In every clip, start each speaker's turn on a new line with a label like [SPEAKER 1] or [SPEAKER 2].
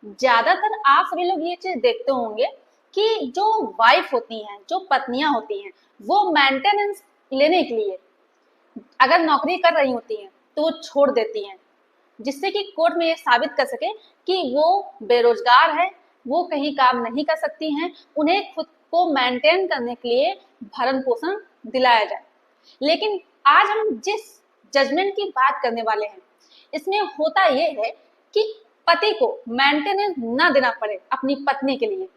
[SPEAKER 1] ज्यादातर आप सभी लोग ये चीज देखते होंगे कि जो वाइफ होती हैं, जो पत्नियां होती हैं, वो मेंटेनेंस लेने के लिए अगर नौकरी कर रही होती हैं तो वो छोड़ देती हैं, जिससे कि कोर्ट में ये साबित कर सके कि वो बेरोजगार है, वो कहीं काम नहीं कर सकती हैं, उन्हें खुद को मेंटेन करने के लिए भरण पोषण दिलाया जाए। लेकिन आज हम जिस जजमेंट की बात करने वाले हैं, इसमें होता ये है कि पति को मेंटेनेंस ना देना पड़े अपनी पत्नी के लिए,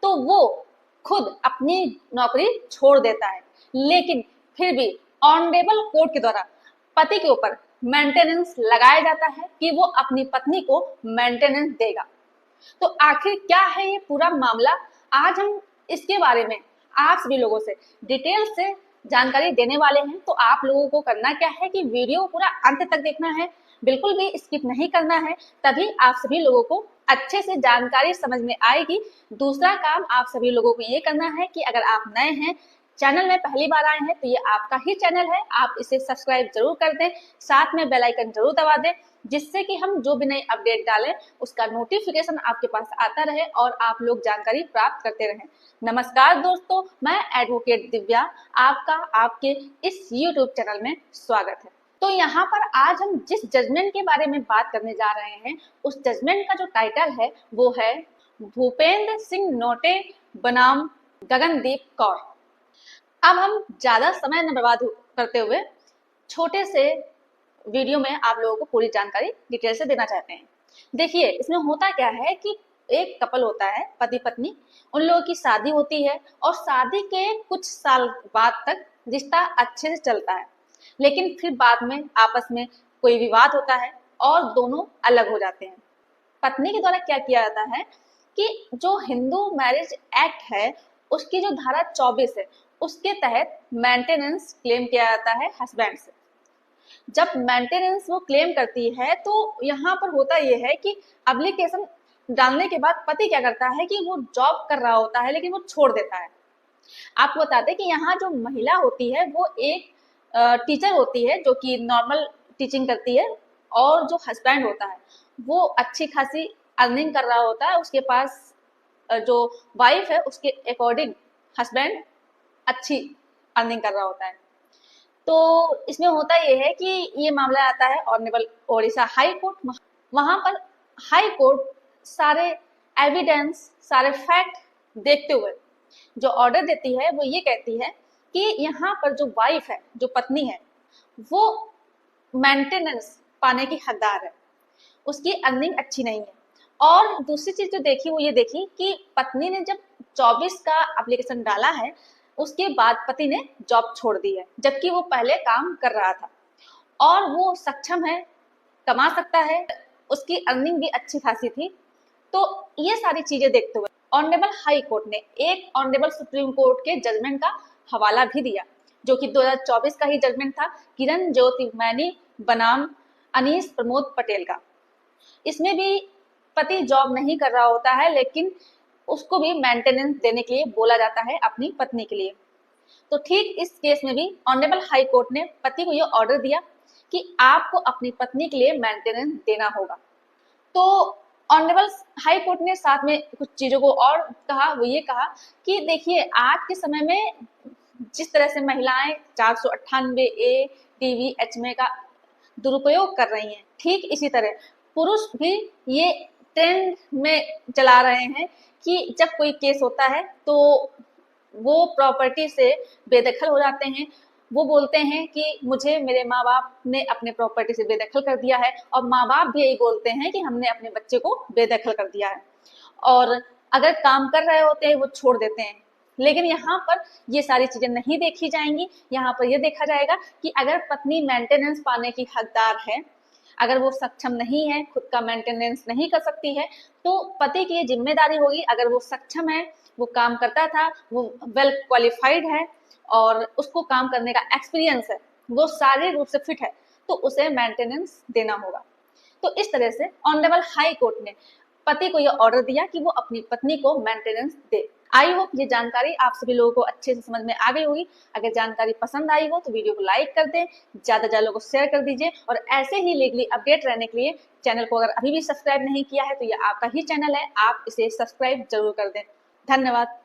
[SPEAKER 1] तो वो खुद अपनी नौकरी छोड़ देता है, लेकिन फिर भी ऑनरेबल कोर्ट के द्वारा पति के ऊपर मेंटेनेंस लगाया जाता है कि वो अपनी पत्नी को मेंटेनेंस देगा। तो आखिर क्या है ये पूरा मामला, आज हम इसके बारे में आप सभी लोगों से डिटेल से जानकारी देने वाले हैं। तो आप लोगों को करना क्या है कि वीडियो पूरा अंत तक देखना है, बिल्कुल भी स्किप नहीं करना है, तभी आप सभी लोगों को अच्छे से जानकारी समझ में आएगी। दूसरा काम आप सभी लोगों को ये करना है कि अगर आप नए हैं, चैनल में पहली बार आए हैं, तो ये आपका ही चैनल है, आप इसे सब्सक्राइब जरूर कर दें, साथ में बेल आइकन जरूर दबा दें, जिससे कि हम जो भी नई अपडेट डालें उसका नोटिफिकेशन आपके पास आता रहे और आप लोग जानकारी प्राप्त करते रहें। नमस्कार दोस्तों, मैं एडवोकेट दिव्या, आपका आपके इस यूट्यूब चैनल में स्वागत है। तो यहाँ पर आज हम जिस जजमेंट के बारे में बात करने जा रहे हैं, उस जजमेंट का जो टाइटल है वो है भूपेंद्र सिंह नोटे बनाम गगनदीप कौर। अब हम ज्यादा समय न बर्बाद करते हुए छोटे से वीडियो में आप लोगों को पूरी जानकारी डिटेल से देना चाहते हैं। देखिए, इसमें होता क्या है कि एक कपल होता है, पति पत्नी, उन लोगों की शादी होती है और शादी के कुछ साल बाद तक रिश्ता अच्छे से चलता है, लेकिन फिर बाद में आपस में कोई विवाद होता है और दोनों अलग हो जाते हैं। पत्नी के द्वारा क्या किया जाता है कि जो हिंदू मैरिज एक्ट है उसकी जो धारा 24 है उसके तहत मेंटेनेंस क्लेम किया जाता है हस्बैंड से। जब मेंटेनेंस वो क्लेम करती है तो यहाँ पर होता यह है कि एप्लीकेशन डालने के बाद पति क्या करता है कि वो जॉब कर रहा होता है लेकिन वो छोड़ देता है। आपको बता दें कि यहाँ जो महिला होती है वो एक टीचर होती है जो कि नॉर्मल टीचिंग करती है, और जो हस्बैंड होता है वो अच्छी खासी अर्निंग कर रहा होता है, उसके पास जो वाइफ है उसके अकॉर्डिंग हस्बैंड अच्छी अर्निंग कर रहा होता है। तो इसमें होता यह है कि ये मामला आता है ऑनरेबल ओडिशा हाई कोर्ट। वहां पर हाई कोर्ट सारे एविडेंस, सारे फैक्ट देखते हुए जो ऑर्डर देती है वो ये कहती है कि यहाँ पर जो वाइफ है, जो पत्नी है, वो मेंटेनेंस पाने की हकदार है, उसकी अर्निंग अच्छी नहीं है। और दूसरी चीज जो देखी वो ये देखी कि पत्नी ने जब 24 का एप्लीकेशन डाला है उसके बाद पति ने जॉब छोड़ दी है, जबकि वो पहले काम कर रहा था और वो सक्षम है, कमा सकता है, उसकी अर्निंग भी अच्छी खासी थी। तो ये सारी चीजें देखते हुए ऑनरेबल हाई कोर्ट ने एक ऑनरेबल सुप्रीम कोर्ट के जजमेंट का हवाला भी दिया, जो कि 2024 का ही जजमेंट था, किरण ज्योति मैनी बनाम अनीस प्रमोद पटेल का। इसमें भी पति जॉब नहीं कर रहा होता है लेकिन उसको भी मेंटेनेंस देने के लिए बोला जाता है अपनी पत्नी के लिए। तो ठीक इस केस में भी ऑनरेबल हाई कोर्ट ने पति को यह ऑर्डर दिया कि आपको अपनी पत्नी के लिए मेंटेनेंस देना होगा। तो ऑनरेबल हाई कोर्ट ने साथ में कुछ चीजों को और कहा, वो ये कहा कि देखिए, आज के समय में जिस तरह से महिलाएं 498A DVHM का दुरुपयोग कर रही हैं, ठीक इसी तरह पुरुष भी ये ट्रेंड में चला रहे हैं कि जब कोई केस होता है तो वो प्रॉपर्टी से बेदखल हो जाते हैं। वो बोलते हैं कि मुझे मेरे माँ बाप ने अपने प्रॉपर्टी से बेदखल कर दिया है, और माँ बाप भी यही बोलते हैं कि हमने अपने बच्चे को बेदखल कर दिया है, और अगर काम कर रहे होते हैं वो छोड़ देते हैं। लेकिन यहाँ पर ये सारी चीजें नहीं देखी जाएंगी। यहाँ पर यह देखा जाएगा कि अगर पत्नी मेंटेनेंस पाने की हकदार है, अगर वो सक्षम नहीं है, खुद का मेंटेनेंस नहीं कर सकती है, तो पति की ये जिम्मेदारी होगी। अगर वो सक्षम है, वो काम करता था, वो वेल क्वालिफाइड है और उसको काम करने का एक्सपीरियंस है, वो शारीरिक रूप से फिट है, तो उसे मेंटेनेंस देना होगा। तो इस तरह से ऑनरेबल हाई कोर्ट ने पति को यह ऑर्डर दिया कि वो अपनी पत्नी को मेंटेनेंस दे। आई होप ये जानकारी आप सभी लोगों को अच्छे से समझ में आ गई होगी। अगर जानकारी पसंद आई हो तो वीडियो को लाइक कर दें, ज्यादा ज्यादा लोगों को शेयर कर दीजिए, और ऐसे ही लीगली अपडेट रहने के लिए चैनल को अगर अभी भी सब्सक्राइब नहीं किया है तो ये आपका ही चैनल है, आप इसे सब्सक्राइब जरूर कर दें। धन्यवाद।